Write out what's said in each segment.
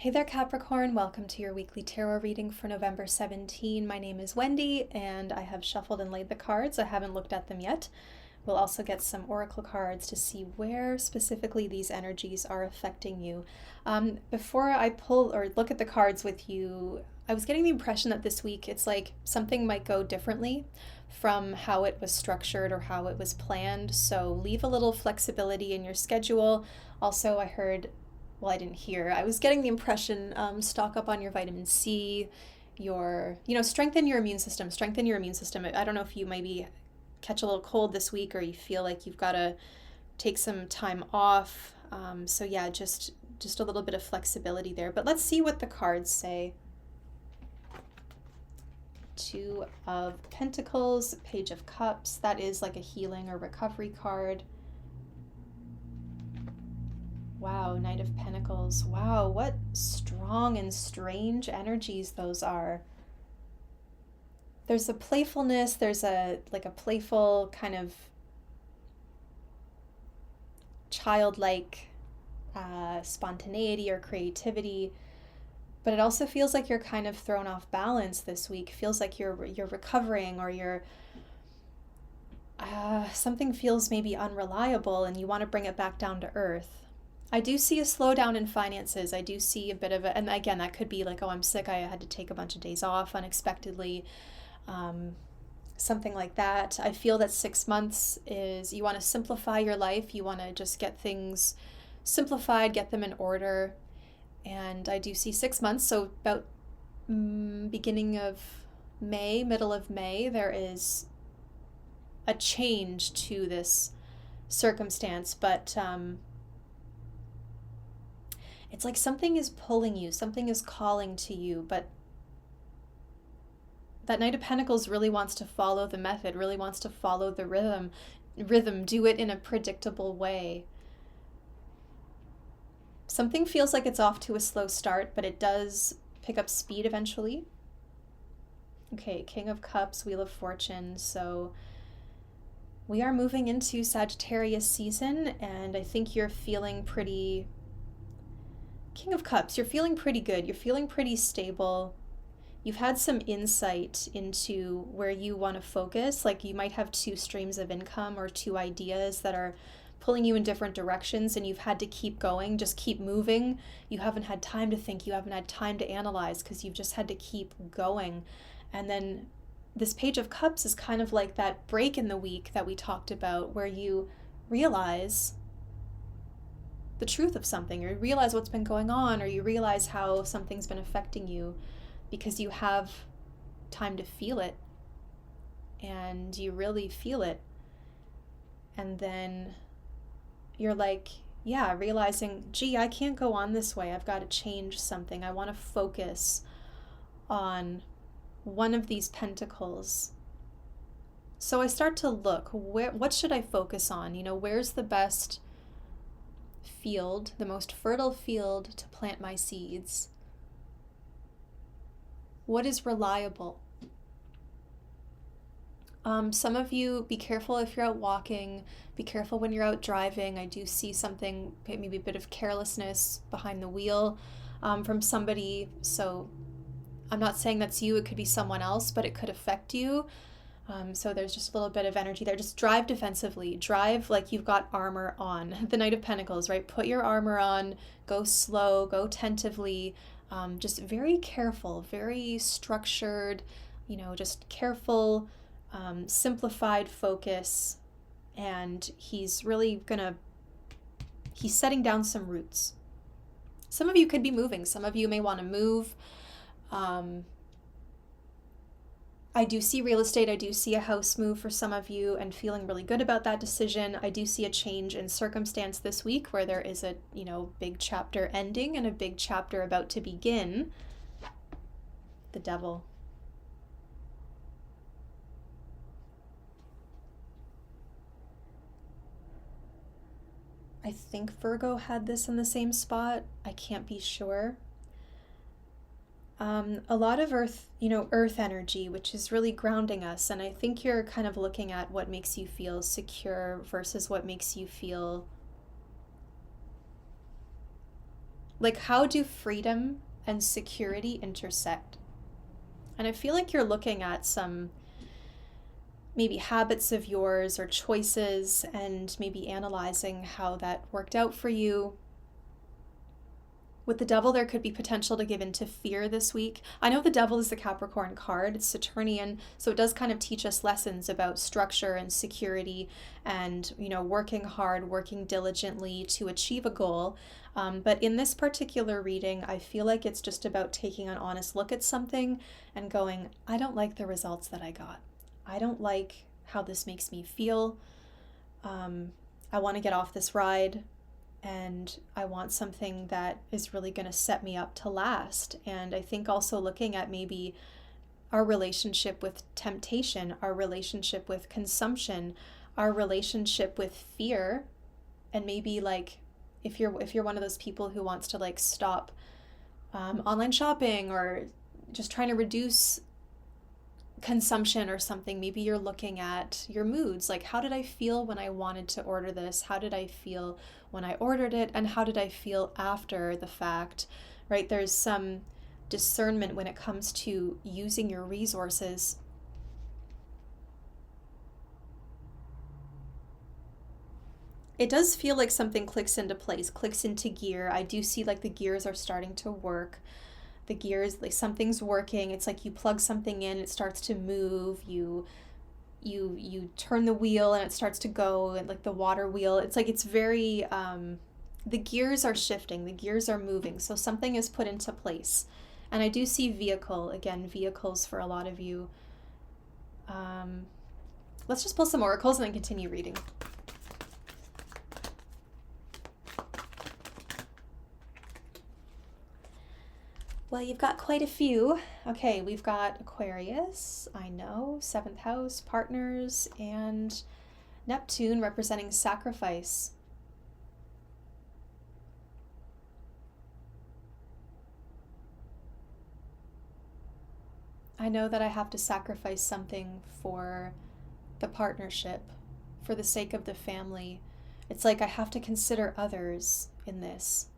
Hey there, Capricorn. Welcome to your weekly tarot reading for November 17. My name is Wendy, and I have shuffled and laid the cards. I haven't looked at them yet. We'll also get some oracle cards to see where specifically these energies are affecting you. Before I pull or look at the cards with you, I was getting the impression that this week it's like something might go differently from how it was structured or how it was planned. So leave a little flexibility in your schedule. Also, I heard, well, I didn't hear, I was getting the impression, stock up on your vitamin C, strengthen your immune system, strengthen your immune system. I don't know if you maybe catch a little cold this week or you feel like you've got to take some time off. So yeah, just a little bit of flexibility there. But let's see what the cards say. Two of Pentacles, Page of Cups. That is like a healing or recovery card. Wow, Knight of Pentacles. Wow, what strong and strange energies those are. There's a playfulness, there's a playful kind of childlike spontaneity or creativity, but it also feels like you're kind of thrown off balance this week. It feels like you're recovering, or you're something feels maybe unreliable and you want to bring it back down to earth. I do see a slowdown in finances. I do see a bit of and again, that could be like, oh, I'm sick, I had to take a bunch of days off unexpectedly. Something like that. I feel that 6 months is, you want to simplify your life. You want to just get things simplified, get them in order. And I do see 6 months, so about beginning of May, middle of May, there is a change to this circumstance, but it's like something is pulling you, something is calling to you, but that Knight of Pentacles really wants to follow the method, really wants to follow the rhythm, do it in a predictable way. Something feels like it's off to a slow start, but it does pick up speed eventually. Okay, King of Cups, Wheel of Fortune. So we are moving into Sagittarius season, and I think you're feeling pretty... King of Cups, you're feeling pretty good. You're feeling pretty stable. You've had some insight into where you want to focus. Like you might have two streams of income or two ideas that are pulling you in different directions, and you've had to keep going, just keep moving. You haven't had time to think. You haven't had time to analyze because you've just had to keep going. And then this Page of Cups is kind of like that break in the week that we talked about, where you realize the truth of something, or you realize what's been going on, or you realize how something's been affecting you, because you have time to feel it, and you really feel it. And then you're like, yeah, realizing, gee, I can't go on this way. I've got to change something. I want to focus on one of these pentacles. So I start to look, what should I focus on? Where's the best field, the most fertile field to plant my seeds? What is reliable? Some of you, be careful if you're out walking, be careful when you're out driving. I do see something, maybe a bit of carelessness behind the wheel from somebody. So I'm not saying that's you, it could be someone else, but it could affect you. So there's just a little bit of energy there. Just drive defensively. Drive like you've got armor on. The Knight of Pentacles, right? Put your armor on, go slow, go tentatively, just very careful, very structured, just careful, simplified focus. And he's setting down some roots. Some of you could be moving. Some of you may want to move. I do see real estate. I do see a house move for some of you, and feeling really good about that decision. I do see a change in circumstance this week where there is a, big chapter ending and a big chapter about to begin. The Devil. I think Virgo had this in the same spot. I can't be sure. A lot of earth energy, which is really grounding us. And I think you're kind of looking at what makes you feel secure versus what makes you feel Like, how do freedom and security intersect? And I feel like you're looking at some maybe habits of yours or choices and maybe analyzing how that worked out for you. With the devil, there could be potential to give into fear this week. I know the devil is the Capricorn card. It's Saturnian, so it does kind of teach us lessons about structure and security and, working hard, working diligently to achieve a goal. But in this particular reading, I feel like it's just about taking an honest look at something and going, I don't like the results that I got. I don't like how this makes me feel. I want to get off this ride. And I want something that is really going to set me up to last. And I think also looking at maybe our relationship with temptation, our relationship with consumption, our relationship with fear, and maybe like if you're one of those people who wants to like stop online shopping or just trying to reduce consumption or something, maybe you're looking at your moods, like how did I feel when I wanted to order this, how did I feel when I ordered it, and how did I feel after the fact, right? There's some discernment when it comes to using your resources. It does feel like something clicks into place, clicks into gear. I do see like the gears are starting to work. The gears, like something's working. It's like you plug something in, it starts to move. You turn the wheel and it starts to go, and like the water wheel. It's like it's very the gears are shifting, the gears are moving. So something is put into place. And I do see vehicle, again, vehicles for a lot of you. Let's just pull some oracles and then continue reading. Well, you've got quite a few. Okay, we've got Aquarius, I know, 7th house, partners, and Neptune representing sacrifice. I know that I have to sacrifice something for the partnership, for the sake of the family. It's like I have to consider others in this.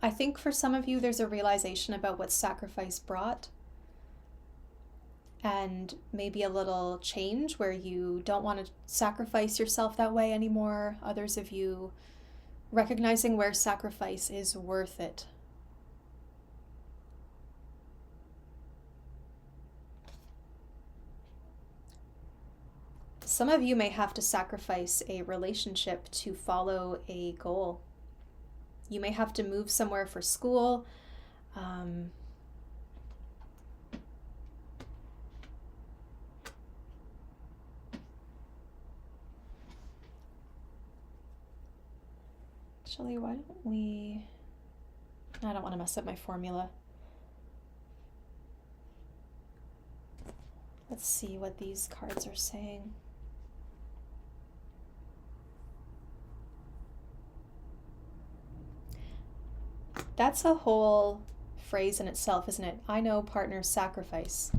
I think for some of you, there's a realization about what sacrifice brought, and maybe a little change where you don't want to sacrifice yourself that way anymore. Others of you recognizing where sacrifice is worth it. Some of you may have to sacrifice a relationship to follow a goal. You may have to move somewhere for school. Actually, why don't we... I don't want to mess up my formula. Let's see what these cards are saying. That's a whole phrase in itself, isn't it? I know partners sacrifice.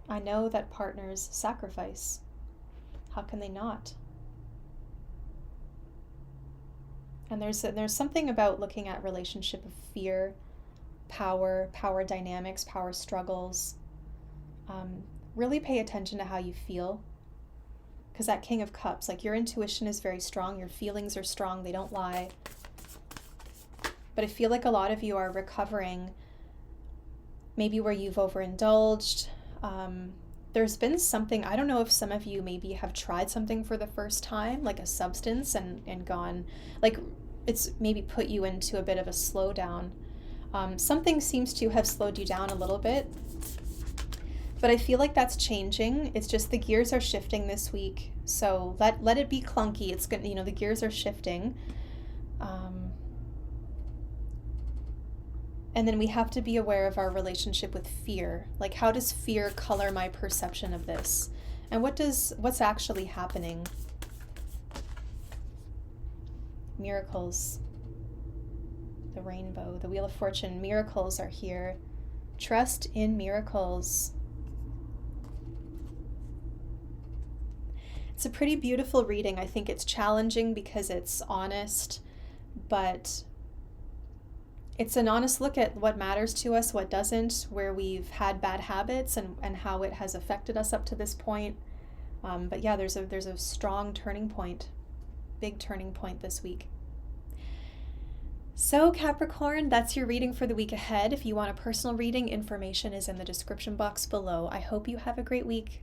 I know that partners sacrifice. How can they not? And there's something about looking at relationship of fear, power dynamics, power struggles. Really pay attention to how you feel. Because that King of Cups, like your intuition is very strong, your feelings are strong, they don't lie. But I feel like a lot of you are recovering maybe where you've overindulged. There's been something, I don't know if some of you maybe have tried something for the first time, like a substance, and gone, like it's maybe put you into a bit of a slowdown. Something seems to have slowed you down a little bit, but I feel like that's changing. It's just the gears are shifting this week. So let it be clunky. It's good, the gears are shifting. And then we have to be aware of our relationship with fear. Like, how does fear color my perception of this? And what's actually happening? Miracles. The rainbow, the Wheel of Fortune. Miracles are here. Trust in miracles. It's a pretty beautiful reading. I think it's challenging because it's honest, but it's an honest look at what matters to us, what doesn't, where we've had bad habits, and how it has affected us up to this point. But yeah, there's a strong turning point, big turning point this week. So Capricorn, that's your reading for the week ahead. If you want a personal reading, information is in the description box below. I hope you have a great week.